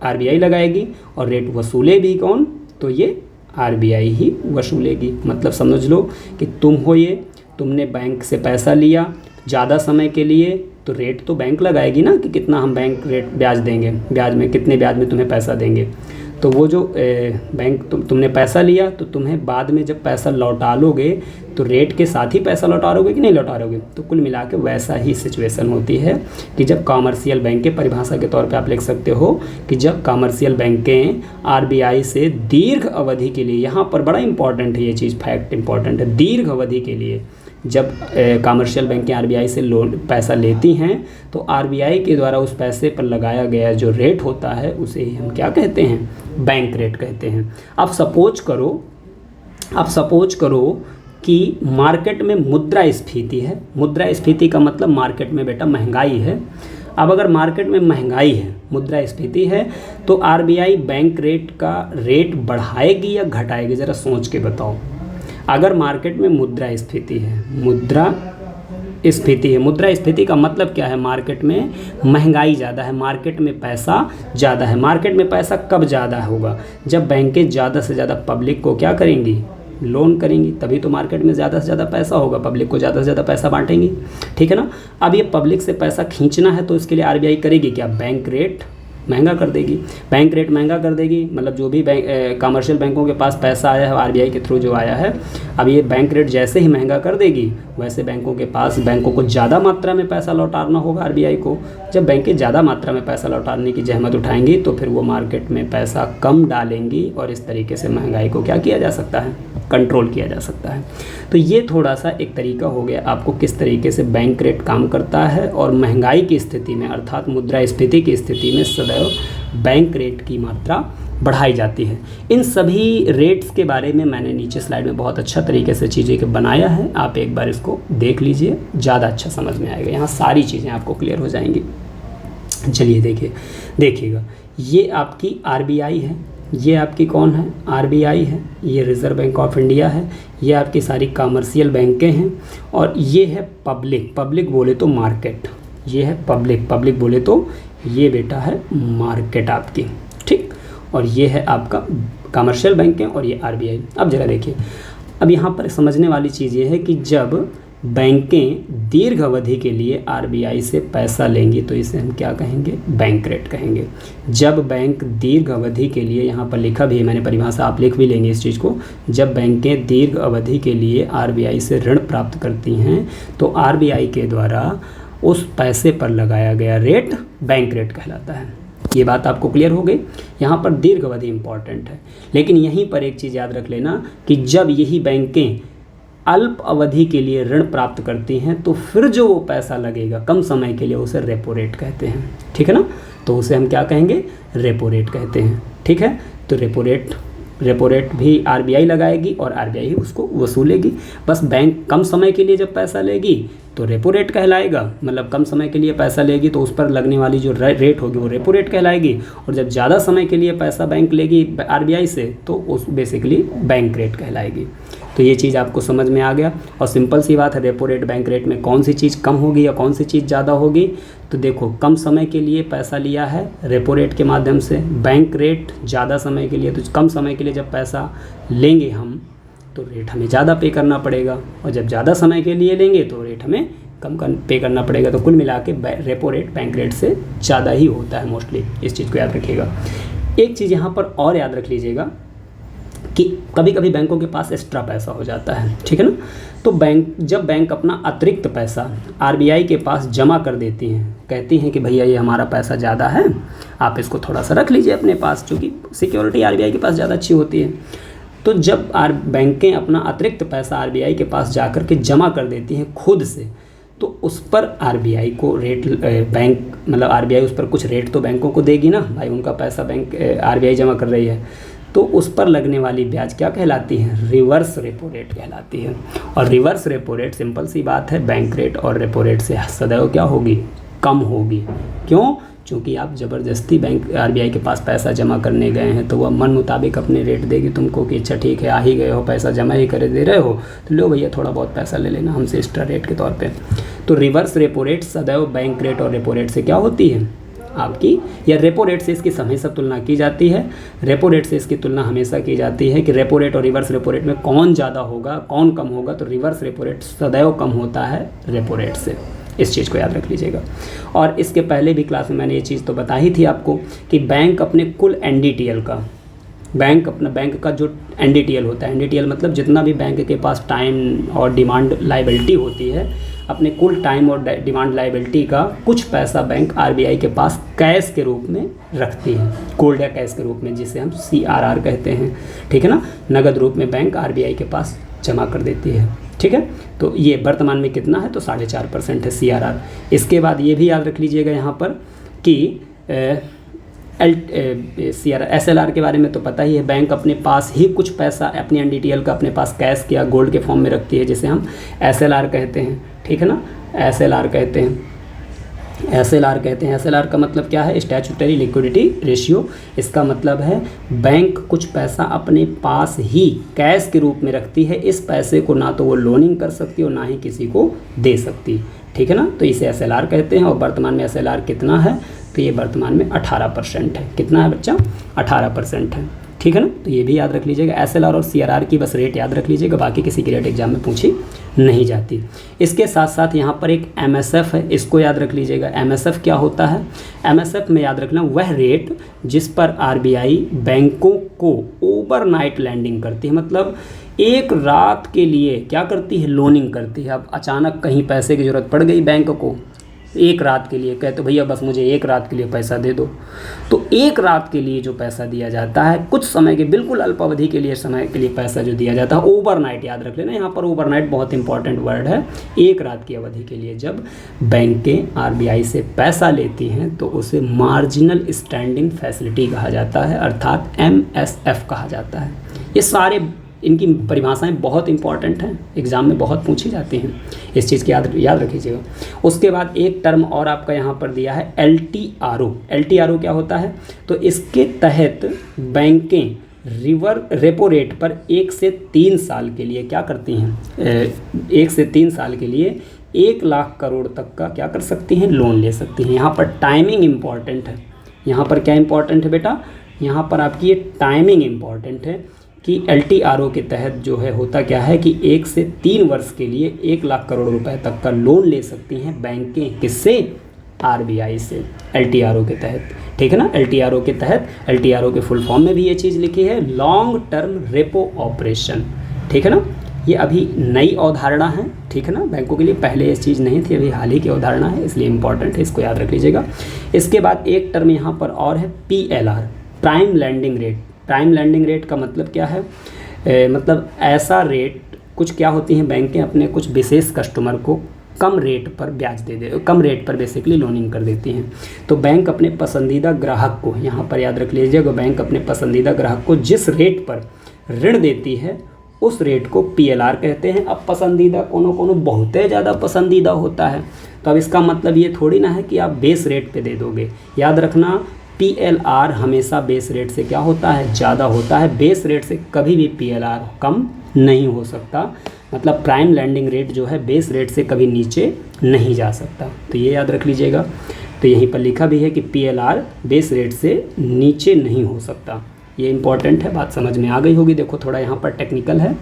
आरबीआई लगाएगी, और रेट वसूले भी कौन, तो ये आरबीआई ही वसूलेगी। मतलब समझ लो कि तुम हो, ये तुमने बैंक से पैसा लिया ज़्यादा समय के लिए, तो रेट तो बैंक लगाएगी ना कि कितना हम बैंक रेट ब्याज देंगे, ब्याज में कितने ब्याज में तुम्हें पैसा देंगे। तो वो जो बैंक तुमने पैसा लिया, तो तुम्हें बाद में जब पैसा लौटा लोगे तो रेट के साथ ही पैसा लौटाओगे कि नहीं लौटाओगे। तो कुल मिला के वैसा ही सिचुएशन होती है कि जब कॉमर्शियल बैंकें, परिभाषा के तौर पे आप लिख सकते हो कि जब कॉमर्शियल बैंकें आरबीआई से दीर्घ अवधि के लिए, यहाँ पर बड़ा इंपॉर्टेंट है ये चीज़, फैक्ट इंपॉर्टेंट है, दीर्घ अवधि के लिए जब कॉमर्शियल बैंकें आरबीआई से लोन पैसा लेती हैं तो आरबीआई के द्वारा उस पैसे पर लगाया गया जो रेट होता है उसे ही हम क्या कहते हैं, बैंक रेट कहते हैं। अब सपोज करो कि मार्केट में मुद्रास्फीति है। मुद्रास्फीति का मतलब मार्केट में बेटा महंगाई है। अब अगर मार्केट में महंगाई है, मुद्रास्फीति है, तो आरबीआई बैंक रेट का रेट बढ़ाएगी या घटाएगी, ज़रा सोच के बताओ। अगर मार्केट में मुद्रास्फीति है, मुद्रास्फीति का मतलब क्या है, मार्केट में महंगाई ज़्यादा है, मार्केट में पैसा ज़्यादा है। मार्केट में पैसा कब ज़्यादा होगा, जब बैंकें ज़्यादा से ज़्यादा पब्लिक को क्या करेंगी, लोन करेंगी, तभी तो मार्केट में ज़्यादा से ज़्यादा पैसा होगा, पब्लिक को ज़्यादा से ज़्यादा पैसा बांटेंगी, ठीक है ना। अब ये पब्लिक से पैसा खींचना है तो इसके लिए आरबीआई करेगी क्या, बैंक रेट महंगा कर देगी। बैंक रेट महंगा कर देगी मतलब जो भी कमर्शियल बैंकों के पास पैसा आया है आरबीआई के थ्रू जो आया है, अब ये बैंक रेट जैसे ही महंगा कर देगी वैसे बैंकों को ज़्यादा मात्रा में पैसा लौटाना होगा आरबीआई को। जब बैंकें ज़्यादा मात्रा में पैसा लौटाने की जहमत उठाएंगी तो फिर वो मार्केट में पैसा कम डालेंगी और इस तरीके से महंगाई को क्या किया जा सकता है, कंट्रोल किया जा सकता है। तो ये थोड़ा सा एक तरीका हो गया आपको किस तरीके से बैंक रेट काम करता है, और महंगाई की स्थिति में अर्थात मुद्रास्फीति की स्थिति में सदैव बैंक रेट की मात्रा बढ़ाई जाती है। इन सभी रेट्स के बारे में मैंने नीचे स्लाइड में बहुत अच्छा तरीके से चीज़ें के बनाया है, आप एक बार इसको देख लीजिए, ज़्यादा अच्छा समझ में आएगा, यहाँ सारी चीज़ें आपको क्लियर हो जाएंगी। चलिए देखिएगा, ये आपकी आरबीआई है, ये आपकी कौन है, आरबीआई है, ये रिज़र्व बैंक ऑफ इंडिया है, ये आपकी सारी कमर्शियल बैंकें हैं, और ये है पब्लिक बोले तो मार्केट, ये है पब्लिक बोले तो ये बेटा है मार्केट आपकी, ठीक। और ये है आपका कमर्शियल बैंकें और ये आरबीआई। अब जरा देखिए, अब यहाँ पर समझने वाली चीज़ ये है कि जब बैंकें दीर्घ अवधि के लिए आरबीआई से पैसा लेंगी तो इसे हम क्या कहेंगे, बैंक रेट कहेंगे। जब बैंक दीर्घ अवधि के लिए, यहाँ पर लिखा भी है मैंने परिभाषा, आप लिख भी लेंगे इस चीज़ को, जब बैंकें दीर्घ अवधि के लिए आरबीआई से ऋण प्राप्त करती हैं तो आरबीआई के द्वारा उस पैसे पर लगाया गया रेट बैंक रेट कहलाता है। ये बात आपको क्लियर हो गई। यहाँ पर दीर्घ अवधि इंपॉर्टेंट है, लेकिन यहीं पर एक चीज़ याद रख लेना कि जब यही बैंकें अल्प अवधि के लिए ऋण प्राप्त करती हैं तो फिर जो वो पैसा लगेगा कम समय के लिए, उसे रेपो रेट कहते हैं, ठीक है ना। तो उसे हम क्या कहेंगे, रेपो रेट कहते हैं, ठीक है। तो रेपो रेट भी आरबीआई लगाएगी और आरबीआई ही उसको वसूलेगी। बस बैंक कम समय के लिए जब पैसा लेगी तो रेपो रेट कहलाएगा, मतलब कम समय के लिए पैसा लेगी तो उस पर लगने वाली जो रेट होगी वो रेपो रेट कहलाएगी, और जब ज़्यादा समय के लिए पैसा बैंक लेगी आरबीआई से तो उस बेसिकली बैंक रेट कहलाएगी। तो ये चीज़ आपको समझ में आ गया। और सिंपल सी बात है, रेपो रेट बैंक रेट में कौन सी चीज़ कम होगी या कौन सी चीज़ ज़्यादा होगी। तो देखो, कम समय के लिए पैसा लिया है रेपो रेट के माध्यम से, बैंक रेट ज़्यादा समय के लिए, तो कम समय के लिए जब पैसा लेंगे हम तो रेट हमें ज़्यादा पे करना पड़ेगा, और जब ज़्यादा समय के लिए लेंगे तो रेट हमें कम पे करना पड़ेगा। तो कुल मिला के रेपो रेट बैंक रेट से ज़्यादा ही होता है मोस्टली, इस चीज़ को याद रखिएगा। एक चीज़ यहाँ पर और याद रख लीजिएगा कि कभी कभी बैंकों के पास एक्स्ट्रा पैसा हो जाता है, ठीक है ना। तो जब बैंक अपना अतिरिक्त पैसा आरबीआई के पास जमा कर देती हैं, कहती हैं कि भैया ये हमारा पैसा ज़्यादा है, आप इसको थोड़ा सा रख लीजिए अपने पास, क्योंकि सिक्योरिटी आरबीआई के पास ज़्यादा अच्छी होती है। तो जब बैंकें अपना अतिरिक्त पैसा आरबीआई के पास जाकर के जमा कर देती हैं खुद से, तो उस पर आरबीआई को रेट मतलब आरबीआई उस पर कुछ रेट तो बैंकों को देगी ना, भाई उनका पैसा बैंक आरबीआई जमा कर रही है, तो उस पर लगने वाली ब्याज क्या कहलाती है, रिवर्स रेपो रेट कहलाती है। और रिवर्स रेपो रेट सिंपल सी बात है, बैंक रेट और रेपो रेट से सदैव क्या होगी, कम होगी। क्यों? क्योंकि आप ज़बरदस्ती बैंक आरबीआई के पास पैसा जमा करने गए हैं तो वह मन मुताबिक अपने रेट देगी तुमको कि अच्छा ठीक है, आ ही गए हो, पैसा जमा ही कर दे रहे हो, तो लो भैया थोड़ा बहुत पैसा ले लेना हमसे एक्स्ट्रा रेट के तौर पे। तो रिवर्स रेपो रेट सदैव बैंक रेट और रेपो रेट से क्या होती है आपकी, या रेपो रेट से इसकी हमेशा तुलना की जाती है। रेपो रेट से इसकी तुलना हमेशा की जाती है कि रेपो रेट और रिवर्स रेपो रेट में कौन ज़्यादा होगा, कौन कम होगा। तो रिवर्स रेपो रेट सदैव कम होता है रेपो रेट से, इस चीज़ को याद रख लीजिएगा। और इसके पहले भी क्लास में मैंने ये चीज़ तो बताई थी आपको कि बैंक अपने कुल एनडीटीएल का, बैंक का जो एनडीटीएल होता है, एनडीटीएल मतलब जितना भी बैंक के पास टाइम और डिमांड लायबिलिटी होती है, अपने कुल टाइम और डिमांड लायबिलिटी का कुछ पैसा बैंक आरबीआई के पास कैश के रूप में रखती है, कोल्ड या कैश के रूप में, जिसे हम सीआरआर कहते हैं, ठीक है ना। नगद रूप में बैंक आरबीआई के पास जमा कर देती है, ठीक है। तो ये वर्तमान में कितना है, तो 4.5% है सीआरआर। इसके बाद ये भी याद रख लीजिएगा यहाँ पर कि सीआरआर एसएलआर के बारे में तो पता ही है, बैंक अपने पास ही कुछ पैसा अपनी एनडीटीएल का अपने पास कैश या गोल्ड के फॉर्म में रखती है, जिसे हम एसएलआर कहते हैं, ठीक है ना। एसएलआर कहते हैं, एसएलआर का मतलब क्या है, स्टैट्यूटरी लिक्विडिटी रेशियो। इसका मतलब है बैंक कुछ पैसा अपने पास ही कैश के रूप में रखती है, इस पैसे को ना तो वो लोनिंग कर सकती और ना ही किसी को दे सकती, ठीक है ना। तो इसे एसएलआर कहते हैं। और वर्तमान में एसएलआर कितना है, तो ये वर्तमान में 18% है। कितना है बच्चा, 18% है, ठीक है ना। तो ये भी याद रख लीजिएगा, एसएलआर और सीआरआर की बस रेट याद रख लीजिएगा, बाकी किसी की रेट एग्जाम में पूछी नहीं जाती। इसके साथ साथ यहाँ पर एक एमएसएफ है, इसको याद रख लीजिएगा। एमएसएफ क्या होता है, एमएसएफ में याद रखना वह रेट जिस पर आरबीआई बैंकों को ओवरनाइट लैंडिंग करती है, मतलब एक रात के लिए क्या करती है, लोनिंग करती है। अब अचानक कहीं पैसे की ज़रूरत पड़ गई बैंक को, एक रात के लिए कहते भैया बस मुझे एक रात के लिए पैसा दे दो, तो एक रात के लिए जो पैसा दिया जाता है, कुछ समय के बिल्कुल अल्पावधि के लिए समय के लिए पैसा जो दिया जाता है, ओवरनाइट, याद रख लेना यहाँ पर ओवरनाइट बहुत इंपॉर्टेंट वर्ड है। एक रात की अवधि के लिए जब बैंकें आरबीआई से पैसा लेती हैं तो उसे मार्जिनल स्टैंडिंग फैसिलिटी कहा जाता है, अर्थात MSF कहा जाता है। ये सारे इनकी परिभाषाएं बहुत इंपॉर्टेंट हैं, एग्ज़ाम में बहुत पूछी जाती हैं, इस चीज़ की याद रखिएगा। उसके बाद एक टर्म और आपका यहाँ पर दिया है LTRO। LTRO क्या होता है? तो इसके तहत बैंकें रेपो रेट पर 1 से 3 साल के लिए क्या करती हैं, 1 से 3 साल के लिए 1 लाख करोड़ तक का क्या कर सकती हैं, लोन ले सकती हैं। यहाँ पर टाइमिंग इम्पॉर्टेंट है। यहाँ पर क्या इम्पॉर्टेंट है बेटा? यहाँ पर आपकी ये टाइमिंग इम्पॉर्टेंट है कि LTRO के तहत जो है होता क्या है कि 1 से 3 वर्ष के लिए 1 लाख करोड़ रुपए तक का लोन ले सकती हैं बैंकें, किससे? आरबीआई से, LTRO के तहत। ठीक है ना? LTRO के तहत, LTRO के फुल फॉर्म में भी ये चीज़ लिखी है, लॉन्ग टर्म रेपो ऑपरेशन। ठीक है ना? ये अभी नई अवधारणा है, ठीक है ना, बैंकों के लिए। पहले ये चीज़ नहीं थी, अभी हाल ही की अवधारणा है, इसलिए इंपॉर्टेंट है, इसको याद रख लीजिएगा। इसके बाद एक टर्म यहाँ पर और है PLR, prime landing rate. Prime landing rate का मतलब क्या है? मतलब ऐसा रेट, कुछ क्या होती हैं बैंकें अपने कुछ विशेष कस्टमर को कम रेट पर ब्याज कम रेट पर बेसिकली लोनिंग कर देती हैं। तो बैंक अपने पसंदीदा ग्राहक को, यहाँ पर याद रख लीजिएगा, बैंक अपने पसंदीदा ग्राहक को जिस रेट पर ऋण देती है उस रेट को PLR कहते हैं। अब पसंदीदा कोनो बहुत ही ज़्यादा पसंदीदा होता है, तो अब इसका मतलब ये थोड़ी ना है कि आप बेस रेट पे दे दोगे। याद रखना, PLR हमेशा बेस रेट से क्या होता है? ज़्यादा होता है। बेस रेट से कभी भी PLR कम नहीं हो सकता। मतलब प्राइम लैंडिंग रेट जो है बेस रेट से कभी नीचे नहीं जा सकता, तो ये याद रख लीजिएगा। तो यहीं पर लिखा भी है कि PLR बेस रेट से नीचे नहीं हो सकता। ये इंपॉर्टेंट है, बात समझ में आ गई होगी। देखो थोड़ा यहाँ पर टेक्निकल है,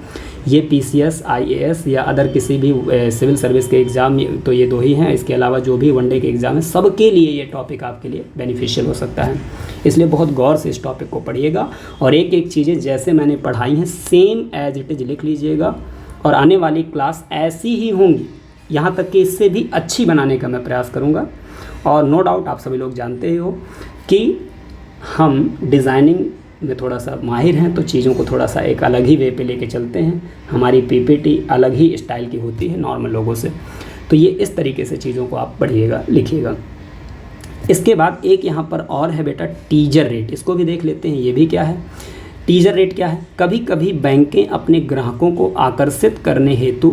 ये PCS, IAS या अदर किसी भी सिविल सर्विस के एग्ज़ाम, तो ये 2 ही हैं। इसके अलावा जो भी वनडे के एग्ज़ाम है, सबके लिए ये टॉपिक आपके लिए बेनिफिशियल हो सकता है, इसलिए बहुत गौर से इस टॉपिक को पढ़िएगा और एक एक चीज़ें जैसे मैंने पढ़ाई हैं सेम एज इट इज़ लिख लीजिएगा। और आने वाली क्लास ऐसी ही होंगी, यहाँ तक कि इससे भी अच्छी बनाने का मैं प्रयास करूँगा। और नो डाउट आप सभी लोग जानते ही हो कि हम डिज़ाइनिंग में थोड़ा सा माहिर हैं, तो चीज़ों को थोड़ा सा एक अलग ही वे पे लेके चलते हैं। हमारी PPT अलग ही स्टाइल की होती है नॉर्मल लोगों से, तो ये इस तरीके से चीज़ों को आप पढ़िएगा, लिखिएगा। इसके बाद एक यहाँ पर और है बेटा, टीजर रेट। इसको भी देख लेते हैं, ये भी क्या है? टीजर रेट क्या है? कभी कभी बैंकें अपने ग्राहकों को आकर्षित करने हेतु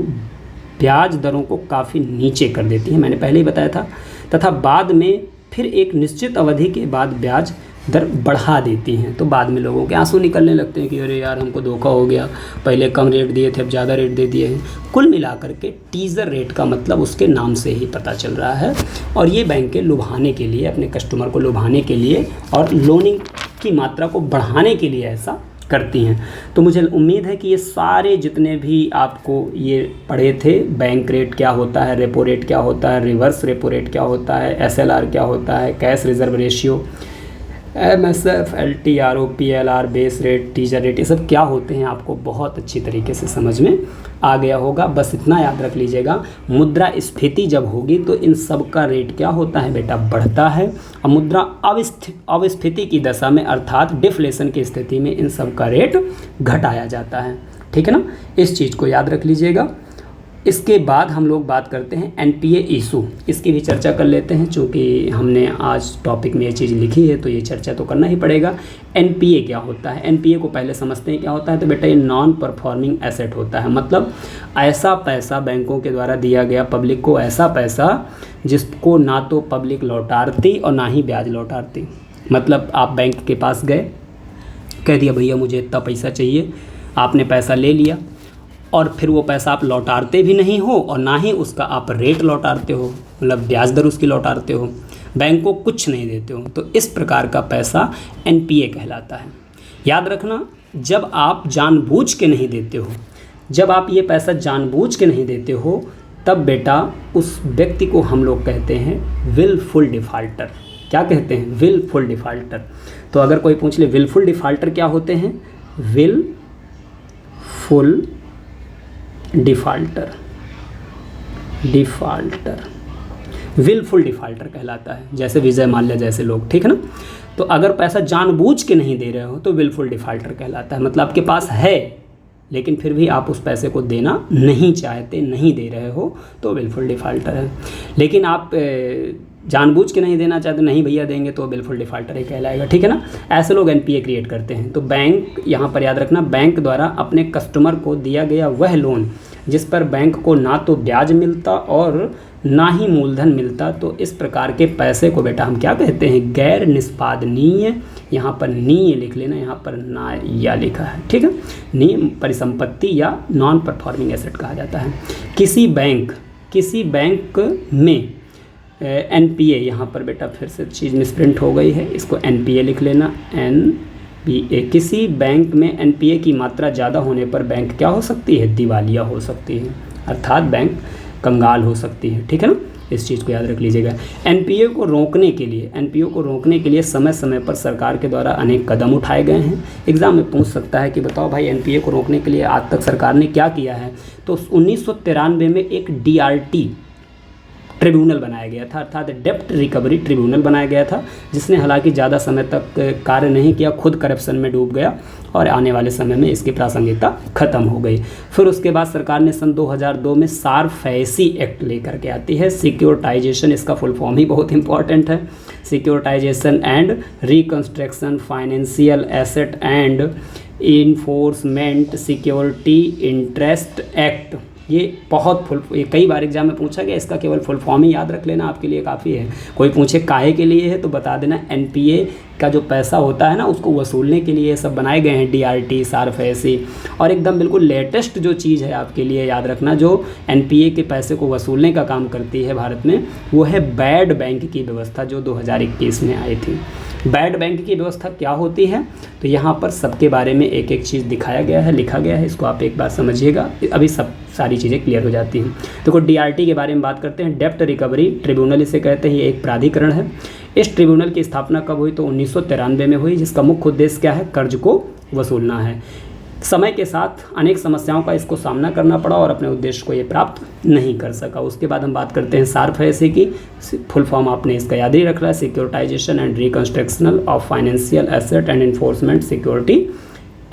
ब्याज दरों को काफ़ी नीचे कर देती हैं, मैंने पहले ही बताया था, तथा बाद में फिर एक निश्चित अवधि के बाद ब्याज दर बढ़ा देती हैं। तो बाद में लोगों के आंसू निकलने लगते हैं कि अरे यार हमको धोखा हो गया, पहले कम रेट दिए थे अब ज़्यादा रेट दे दिए हैं। कुल मिलाकर के टीज़र रेट का मतलब उसके नाम से ही पता चल रहा है, और ये बैंकें लुभाने के लिए, अपने कस्टमर को लुभाने के लिए और लोनिंग की मात्रा को बढ़ाने के लिए ऐसा करती हैं। तो मुझे उम्मीद है कि ये सारे जितने भी आपको ये पढ़े थे, बैंक रेट क्या होता है, रेपो रेट क्या होता है, रिवर्स रेपो रेट क्या होता है, SLR क्या होता है, cash reserve ratio, MSF, LTRO, PLR, base rate, teaser rate, ये सब क्या होते हैं आपको बहुत अच्छी तरीके से समझ में आ गया होगा। बस इतना याद रख लीजिएगा, मुद्रा स्फीति जब होगी तो इन सब का रेट क्या होता है बेटा? बढ़ता है। और मुद्रा अविस्फीति की दशा में अर्थात डिफ्लेशन की स्थिति में इन सब का रेट घटाया जाता है। ठीक है ना? इस चीज़ को याद रख लीजिएगा। इसके बाद हम लोग बात करते हैं NPA इशू, इसकी भी चर्चा कर लेते हैं। चूँकि हमने आज टॉपिक में ये चीज़ लिखी है तो ये चर्चा तो करना ही पड़ेगा। NPA क्या होता है? NPA को पहले समझते हैं क्या होता है। तो बेटा ये नॉन परफॉर्मिंग एसेट होता है, मतलब ऐसा पैसा बैंकों के द्वारा दिया गया पब्लिक को, ऐसा पैसा जिसको ना तो पब्लिक लौटाती और ना ही ब्याज लौटाती। मतलब आप बैंक के पास गए, कह दिया भैया मुझे इतना पैसा चाहिए, आपने पैसा ले लिया और फिर वो पैसा आप लौटाते भी नहीं हो और ना ही उसका आप रेट लौटाते हो, मतलब ब्याज दर उसकी लौटाते हो, बैंक को कुछ नहीं देते हो, तो इस प्रकार का पैसा NPA कहलाता है। याद रखना, जब आप जानबूझ के नहीं देते हो, जब आप ये पैसा जानबूझ के नहीं देते हो, तब बेटा उस व्यक्ति को हम लोग कहते हैं विलफुल डिफ़ाल्टर। क्या कहते हैं? Wilful defaulter. तो अगर कोई पूछ ले विलफुल डिफ़ाल्टर क्या होते हैं? विलफुल डिफ़ाल्टर विलफुल डिफ़ॉल्टर कहलाता है, जैसे विजय माल्या जैसे लोग, ठीक है ना। तो अगर पैसा जानबूझ के नहीं दे रहे हो तो विलफुल डिफ़ॉल्टर कहलाता है, मतलब आपके पास है लेकिन फिर भी आप उस पैसे को देना नहीं चाहते, नहीं दे रहे हो, तो विलफुल डिफ़ॉल्टर है। लेकिन आप जानबूझ के नहीं देना चाहते, नहीं भैया देंगे, तो विलफुल डिफ़ॉल्टर ही कहलाएगा, ठीक है ना। ऐसे लोग एनपीए क्रिएट करते हैं। तो बैंक, यहाँ पर याद रखना, बैंक द्वारा अपने कस्टमर को दिया गया वह लोन जिस पर बैंक को ना तो ब्याज मिलता और ना ही मूलधन मिलता, तो इस प्रकार के पैसे को बेटा हम क्या कहते हैं, गैर निष्पादनीय। यहाँ पर नीय लिख लेना, यहाँ पर ना या लिखा है, ठीक है। नीय परिसंपत्ति या नॉन परफॉर्मिंग एसेट कहा जाता है। किसी बैंक में एनपीए, यहाँ पर बेटा फिर से चीज़ मिसप्रिंट हो गई है, इसको एनपीए लिख लेना, एनपीए। किसी बैंक में एनपीए की मात्रा ज़्यादा होने पर बैंक क्या हो सकती है, दिवालिया हो सकती है, अर्थात बैंक कंगाल हो सकती है, ठीक है ना। इस चीज़ को याद रख लीजिएगा। एनपीए को रोकने के लिए समय समय पर सरकार के द्वारा अनेक कदम उठाए गए हैं। एग्ज़ाम में पूछ सकता है कि बताओ भाई एनपीए को रोकने के लिए आज तक सरकार ने क्या किया है। तो 1993 में एक डीआरटी ट्रिब्यूनल बनाया गया था, अर्थात डेप्ट रिकवरी ट्रिब्यूनल बनाया गया था, जिसने हालांकि ज़्यादा समय तक कार्य नहीं किया, खुद करप्शन में डूब गया और आने वाले समय में इसकी प्रासंगिकता खत्म हो गई। फिर उसके बाद सरकार ने सन 2002 में सारफेसी एक्ट लेकर के आती है। सिक्योरिटाइजेशन, इसका फुल फॉर्म ही बहुत इंपॉर्टेंट है, securitisation and reconstruction financial asset and enforcement security interest act. ये ये कई बार एग्जाम में पूछा गया, इसका केवल फुल फॉर्म ही याद रख लेना आपके लिए काफ़ी है। कोई पूछे काहे के लिए है तो बता देना एनपीए का जो पैसा होता है ना, उसको वसूलने के लिए ये सब बनाए गए हैं, डीआरटी, सारफेसी। और एकदम बिल्कुल लेटेस्ट जो चीज़ है आपके लिए याद रखना, जो एनपीए के पैसे को वसूलने का काम करती है भारत में, वो है बैड बैंक की व्यवस्था, जो 2021 में आई थी। बैड बैंक की व्यवस्था क्या होती है, तो यहाँ पर सबके बारे में एक एक चीज़ दिखाया गया है, लिखा गया है, इसको आप एक बार समझिएगा, अभी सारी चीज़ें क्लियर हो जाती हैं। देखो डीआरटी के बारे में बात करते हैं, डेप्ट रिकवरी ट्रिब्यूनल इसे कहते हैं, ये एक प्राधिकरण है। इस ट्रिब्यूनल की स्थापना कब हुई, तो 1993 में हुई, जिसका मुख्य उद्देश्य क्या है, कर्ज को वसूलना है। समय के साथ अनेक समस्याओं का इसको सामना करना पड़ा और अपने उद्देश्य को ये प्राप्त नहीं कर सका। उसके बाद हम बात करते हैं सारफेसी की, फुल फॉर्म आपने इसका याद ही रखना है, securitisation and reconstructional of financial asset and enforcement security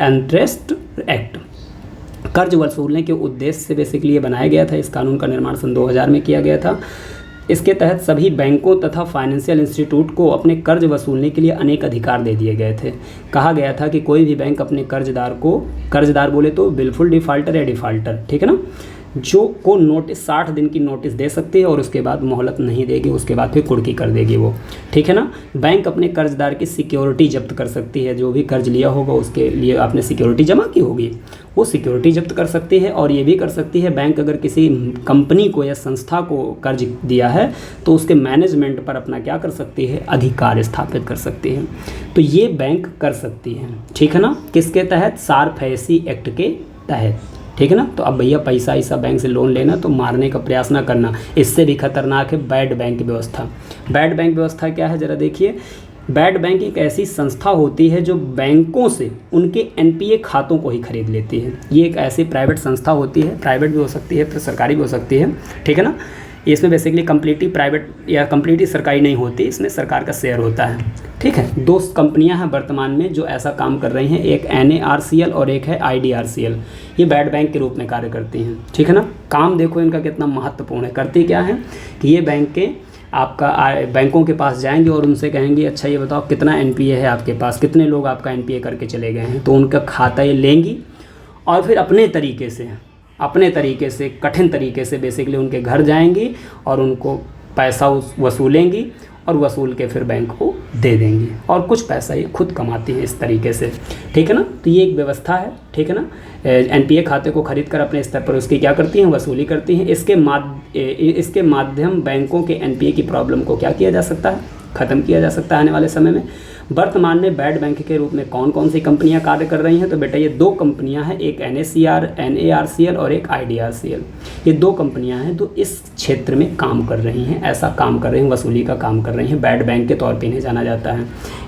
interest act. कर्ज वसूलने के उद्देश्य से बेसिकली ये बनाया गया था। इस कानून का निर्माण सन 2000 में किया गया था। इसके तहत सभी बैंकों तथा फाइनेंशियल इंस्टीट्यूट को अपने कर्ज वसूलने के लिए अनेक अधिकार दे दिए गए थे। कहा गया था कि कोई भी बैंक अपने कर्जदार बोले तो विलफुल डिफ़ॉल्टर या डिफ़ॉल्टर, ठीक है ना, जो को नोटिस 60 दिन की नोटिस दे सकती है और उसके बाद मोहलत नहीं देगी, उसके बाद फिर कुर्की कर देगी वो, ठीक है ना। बैंक अपने कर्जदार की सिक्योरिटी जब्त कर सकती है, जो भी कर्ज लिया होगा उसके लिए आपने सिक्योरिटी जमा की होगी, वो सिक्योरिटी जब्त कर सकती है। और ये भी कर सकती है, बैंक अगर किसी कंपनी को या संस्था को कर्ज दिया है तो उसके मैनेजमेंट पर अपना क्या कर सकती है, अधिकार स्थापित कर सकती है। तो ये बैंक कर सकती है, ठीक है ना, किसके तहत, सारफेसी एक्ट के तहत, ठीक है ना। तो अब भैया पैसा ऐसा बैंक से लोन लेना तो मारने का प्रयास ना करना, इससे भी खतरनाक है बैड बैंक व्यवस्था। बैड बैंक व्यवस्था क्या है, ज़रा देखिए। बैड बैंक एक ऐसी संस्था होती है जो बैंकों से उनके एनपीए खातों को ही खरीद लेती है। ये एक ऐसी प्राइवेट संस्था होती है, प्राइवेट भी हो सकती है फिर सरकारी भी हो सकती है, ठीक है ना। इसमें बेसिकली कम्प्लीटली प्राइवेट या कम्प्लीटली सरकारी नहीं होती, इसमें सरकार का शेयर होता है, ठीक है। 2 कंपनियां हैं वर्तमान में जो ऐसा काम कर रही हैं, एक NARCL और एक है IDRCL। ये बैड बैंक के रूप में कार्य करती हैं, ठीक है ना। काम देखो इनका कितना महत्वपूर्ण है। करती क्या है कि ये बैंकों के पास जाएंगे और उनसे कहेंगे अच्छा ये बताओ कितना एनपीए है आपके पास, कितने लोग आपका एनपीए करके चले गए हैं, तो उनका खाता ये लेंगी और फिर अपने तरीके से कठिन तरीके से बेसिकली उनके घर जाएंगी और उनको पैसा वसूलेंगी और वसूल के फिर बैंक को दे देंगी और कुछ पैसा ये खुद कमाती हैं इस तरीके से, ठीक है ना। तो ये एक व्यवस्था है, ठीक है ना। एनपीए खाते को खरीद कर अपने स्तर पर उसकी क्या करती हैं, वसूली करती हैं। इसके माध्यम बैंकों के एनपीए की प्रॉब्लम को क्या किया जा सकता है, ख़त्म किया जा सकता है आने वाले समय में। वर्तमान में बैड बैंक के रूप में कौन कौन सी कंपनियां कार्य कर रही हैं, तो बेटा ये 2 कंपनियां हैं, एक NARCL और एक IDRCL। ये 2 कंपनियां हैं जो इस क्षेत्र में काम कर रही हैं, ऐसा काम कर रही हैं, वसूली का काम कर रही हैं। बैड बैंक के तौर पे इन्हें जाना जाता है।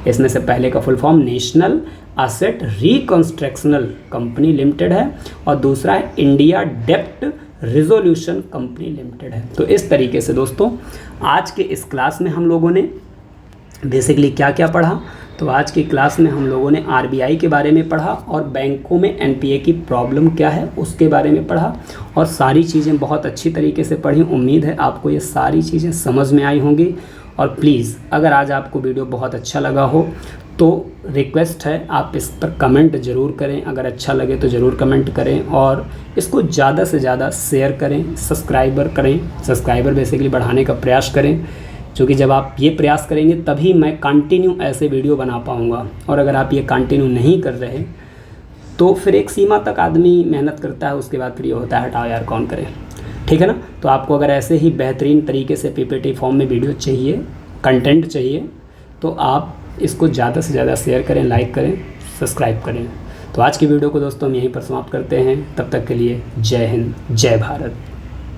इसमें से पहले का full form national asset reconstructional company limited है और दूसरा है इंडिया डेप्ट रिजोल्यूशन कंपनी लिमिटेड है। तो इस तरीके से दोस्तों आज के इस क्लास में हम लोगों ने बेसिकली क्या क्या पढ़ा, तो आज की क्लास में हम लोगों ने आरबीआई के बारे में पढ़ा और बैंकों में एनपीए की प्रॉब्लम क्या है उसके बारे में पढ़ा, और सारी चीज़ें बहुत अच्छी तरीके से पढ़ी। उम्मीद है आपको ये सारी चीज़ें समझ में आई होंगी। और प्लीज़ अगर आज आपको वीडियो बहुत अच्छा लगा हो तो रिक्वेस्ट है आप इस पर कमेंट ज़रूर करें, अगर अच्छा लगे तो ज़रूर कमेंट करें, और इसको ज़्यादा से ज़्यादा शेयर करें, सब्सक्राइबर बेसिकली बढ़ाने का प्रयास करें, क्योंकि जब आप ये प्रयास करेंगे तभी मैं कंटिन्यू ऐसे वीडियो बना पाऊँगा। और अगर आप ये कंटिन्यू नहीं कर रहे तो फिर एक सीमा तक आदमी मेहनत करता है, उसके बाद फिर ये होता है हटाओ यार कौन करे, ठीक है ना। तो आपको अगर ऐसे ही बेहतरीन तरीके से पीपीटी फॉर्म में वीडियो चाहिए, कंटेंट चाहिए, तो आप इसको ज़्यादा से ज़्यादा शेयर करें, लाइक करें, सब्सक्राइब करें। तो आज की वीडियो को दोस्तों हम यहीं पर समाप्त करते हैं। तब तक के लिए जय हिंद, जय भारत।